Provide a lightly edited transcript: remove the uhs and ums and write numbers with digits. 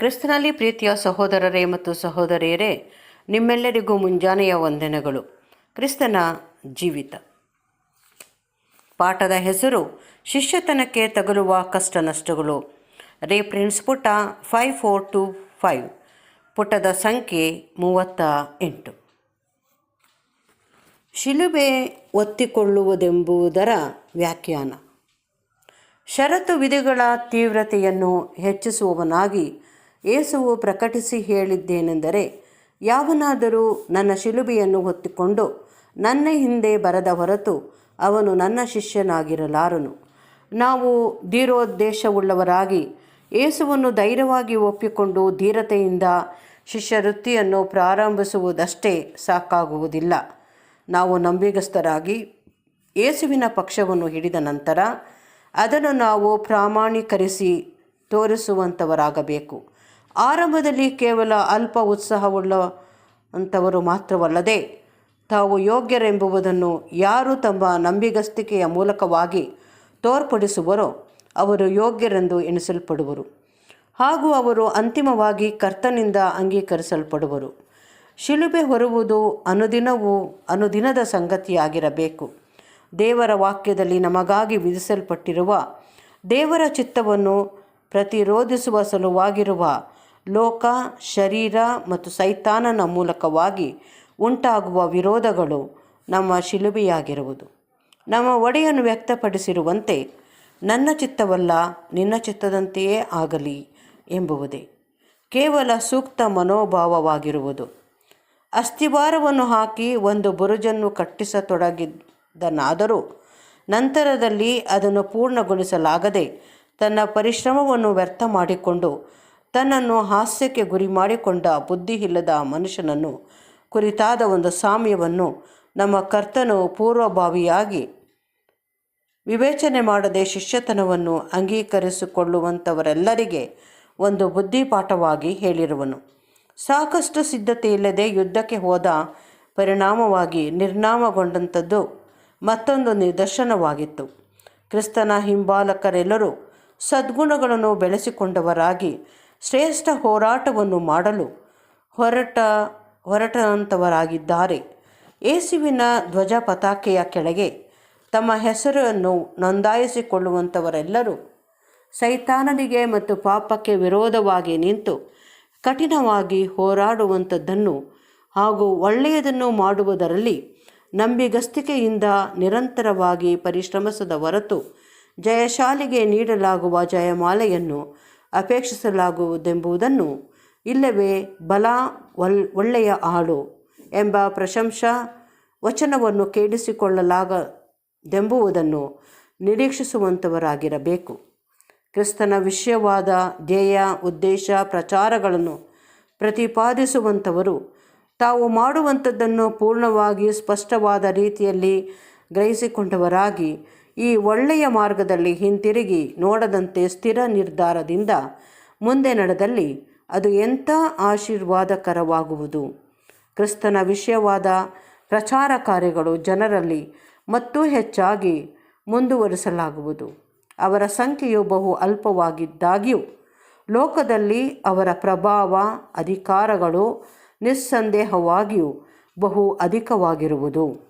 ಕ್ರಿಸ್ತನಲ್ಲಿ ಪ್ರೀತಿಯ ಸಹೋದರರೇ ಮತ್ತು ಸಹೋದರಿಯರೇ, ನಿಮ್ಮೆಲ್ಲರಿಗೂ ಮುಂಜಾನೆಯ ವಂದನೆಗಳು. ಕ್ರಿಸ್ತನ ಜೀವಿತ ಪಾಠದ ಹೆಸರು ಶಿಷ್ಯತನಕ್ಕೆ ತಗುಲುವ ಕಷ್ಟ ನಷ್ಟಗಳು. ರೆಫರೆನ್ಸ್ ಪುಟ 5425, ಪುಟದ ಸಂಖ್ಯೆ 38. ಶಿಲುಬೆ ಒತ್ತಿಕೊಳ್ಳುವುದೆಂಬುದರ ವ್ಯಾಖ್ಯಾನ. ಷರತ್ತು ವಿಧಿಗಳ ತೀವ್ರತೆಯನ್ನು ಹೆಚ್ಚಿಸುವವನಾಗಿ ಯೇಸುವು ಪ್ರಕಟಿಸಿ ಹೇಳಿದ್ದೇನೆಂದರೆ, ಯಾವನಾದರೂ ನನ್ನ ಶಿಲುಬೆಯನ್ನು ಹೊತ್ತುಕೊಂಡು ನನ್ನ ಹಿಂದೆ ಬರದ ಹೊರತು ಅವನು ನನ್ನ ಶಿಷ್ಯನಾಗಿರಲಾರನು. ನಾವು ಧೀರೋದ್ದೇಶವುಳ್ಳವರಾಗಿ ಯೇಸುವನ್ನು ಧೈರ್ಯವಾಗಿ ಒಪ್ಪಿಕೊಂಡು ಧೀರತೆಯಿಂದ ಶಿಷ್ಯವೃತ್ತಿಯನ್ನು ಪ್ರಾರಂಭಿಸುವುದಷ್ಟೇ ಸಾಕಾಗುವುದಿಲ್ಲ. ನಾವು ನಂಬಿಗಸ್ತರಾಗಿ ಯೇಸುವಿನ ಪಕ್ಷವನ್ನು ಹಿಡಿದ ನಂತರ ಅದನ್ನು ನಾವು ಪ್ರಾಮಾಣೀಕರಿಸಿ ತೋರಿಸುವಂಥವರಾಗಬೇಕು. ಆರಂಭದಲ್ಲಿ ಕೇವಲ ಅಲ್ಪ ಉತ್ಸಾಹವುಳ್ಳಂಥವರು ಮಾತ್ರವಲ್ಲದೆ, ತಾವು ಯೋಗ್ಯರೆಂಬುದನ್ನು ಯಾರು ತಮ್ಮ ನಂಬಿಗಸ್ತಿಕೆಯ ಮೂಲಕವಾಗಿ ತೋರ್ಪಡಿಸುವರೋ ಅವರು ಯೋಗ್ಯರೆಂದು ಎಣಿಸಲ್ಪಡುವರು ಹಾಗೂ ಅವರು ಅಂತಿಮವಾಗಿ ಕರ್ತನಿಂದ ಅಂಗೀಕರಿಸಲ್ಪಡುವರು. ಶಿಲುಬೆ ಹೊರುವುದು ಅನುದಿನದ ಸಂಗತಿಯಾಗಿರಬೇಕು. ದೇವರ ವಾಕ್ಯದಲ್ಲಿ ನಮಗಾಗಿ ವಿಧಿಸಲ್ಪಟ್ಟಿರುವ ದೇವರ ಚಿತ್ತವನ್ನು ಪ್ರತಿರೋಧಿಸುವ ಸಲುವಾಗಿರುವ ಲೋಕ, ಶರೀರ ಮತ್ತು ಸೈತಾನನ ಮೂಲಕವಾಗಿ ಉಂಟಾಗುವ ವಿರೋಧಗಳು ನಮ್ಮ ಶಿಲುಬೆಯಾಗಿರುವುದು. ನಮ್ಮ ಒಡೆಯನು ವ್ಯಕ್ತಪಡಿಸಿರುವಂತೆ, ನನ್ನ ಚಿತ್ತವಲ್ಲ ನಿನ್ನ ಚಿತ್ತದಂತೆಯೇ ಆಗಲಿ ಎಂಬುವುದೇ ಕೇವಲ ಸೂಕ್ತ ಮನೋಭಾವವಾಗಿರುವುದು. ಅಸ್ಥಿವಾರವನ್ನು ಹಾಕಿ ಒಂದು ಬುರುಜನ್ನು ಕಟ್ಟಿಸತೊಡಗಿದನಾದರೂ ನಂತರದಲ್ಲಿ ಅದನ್ನು ಪೂರ್ಣಗೊಳಿಸಲಾಗದೆ ತನ್ನ ಪರಿಶ್ರಮವನ್ನು ವ್ಯರ್ಥ ಮಾಡಿಕೊಂಡು ತನ್ನನ್ನು ಹಾಸ್ಯಕ್ಕೆ ಗುರಿ ಮಾಡಿಕೊಂಡ ಬುದ್ಧಿಯಿಲ್ಲದ ಮನುಷ್ಯನನ್ನು ಕುರಿತಾದ ಒಂದು ಸಾಮ್ಯವನ್ನು ನಮ್ಮ ಕರ್ತನು ಪೂರ್ವಭಾವಿಯಾಗಿ ವಿವೇಚನೆ ಮಾಡದೆ ಶಿಷ್ಯತನವನ್ನು ಅಂಗೀಕರಿಸಿಕೊಳ್ಳುವಂಥವರೆಲ್ಲರಿಗೆ ಒಂದು ಬುದ್ಧಿಪಾಠವಾಗಿ ಹೇಳಿರುವನು. ಸಾಕಷ್ಟು ಸಿದ್ಧತೆಯಿಲ್ಲದೆ ಯುದ್ಧಕ್ಕೆ ಹೋದ ಪರಿಣಾಮವಾಗಿ ನಿರ್ನಾಮಗೊಂಡಂಥದ್ದು ಮತ್ತೊಂದು ನಿದರ್ಶನವಾಗಿತ್ತು. ಕ್ರಿಸ್ತನ ಹಿಂಬಾಲಕರೆಲ್ಲರೂ ಸದ್ಗುಣಗಳನ್ನು ಬೆಳೆಸಿಕೊಂಡವರಾಗಿ ಶ್ರೇಷ್ಠ ಹೋರಾಟವನ್ನು ಮಾಡಲು ಹೊರಟಂಥವರಾಗಿದ್ದಾರೆ. ಯೇಸುವಿನ ಧ್ವಜ ಪತಾಕೆಯ ಕೆಳಗೆ ತಮ್ಮ ಹೆಸರನ್ನು ನೋಂದಾಯಿಸಿಕೊಳ್ಳುವಂಥವರೆಲ್ಲರೂ ಸೈತಾನನಿಗೆ ಮತ್ತು ಪಾಪಕ್ಕೆ ವಿರೋಧವಾಗಿ ನಿಂತು ಕಠಿಣವಾಗಿ ಹೋರಾಡುವಂಥದ್ದನ್ನು ಹಾಗೂ ಒಳ್ಳೆಯದನ್ನು ಮಾಡುವುದರಲ್ಲಿ ನಂಬಿಗಸ್ತಿಕೆಯಿಂದ ನಿರಂತರವಾಗಿ ಪರಿಶ್ರಮಿಸದ ಹೊರತು ಜಯಶಾಲಿಗೆ ನೀಡಲಾಗುವ ಜಯಮಾಲೆಯನ್ನು ಅಪೇಕ್ಷಿಸಲಾಗುವುದೆಂಬುದನ್ನು, ಇಲ್ಲವೇ ಬಲ, ಒಳ್ಳೆಯ ಆಳು ಎಂಬ ಪ್ರಶಂಸಾ ವಚನವನ್ನು ಕೇಳಿಸಿಕೊಳ್ಳಲಾಗದೆಂಬುದನ್ನು ನಿರೀಕ್ಷಿಸುವಂಥವರಾಗಿರಬೇಕು. ಕ್ರಿಸ್ತನ ವಿಷಯವಾದ ಧ್ಯೇಯ, ಉದ್ದೇಶ, ಪ್ರಚಾರಗಳನ್ನು ಪ್ರತಿಪಾದಿಸುವಂಥವರು ತಾವು ಮಾಡುವಂಥದ್ದನ್ನು ಪೂರ್ಣವಾಗಿ ಸ್ಪಷ್ಟವಾದ ರೀತಿಯಲ್ಲಿ ಗ್ರಹಿಸಿಕೊಂಡವರಾಗಿ ಈ ಒಳ್ಳೆಯ ಮಾರ್ಗದಲ್ಲಿ ಹಿಂತಿರುಗಿ ನೋಡದಂತೆ ಸ್ಥಿರ ನಿರ್ಧಾರದಿಂದ ಮುಂದೆ ನಡೆದಲ್ಲಿ ಅದು ಎಂಥ ಆಶೀರ್ವಾದಕರವಾಗುವುದು. ಕ್ರಿಸ್ತನ ವಿಷಯವಾದ ಪ್ರಚಾರ ಕಾರ್ಯಗಳು ಜನರಲ್ಲಿ ಮತ್ತೂ ಹೆಚ್ಚಾಗಿ ಮುಂದುವರಿಸಲಾಗುವುದು. ಅವರ ಸಂಖ್ಯೆಯು ಬಹು ಅಲ್ಪವಾಗಿದ್ದಾಗ್ಯೂ ಲೋಕದಲ್ಲಿ ಅವರ ಪ್ರಭಾವ, ಅಧಿಕಾರಗಳು ನಿಸ್ಸಂದೇಹವಾಗಿಯೂ ಬಹು ಅಧಿಕವಾಗಿರುವುದು.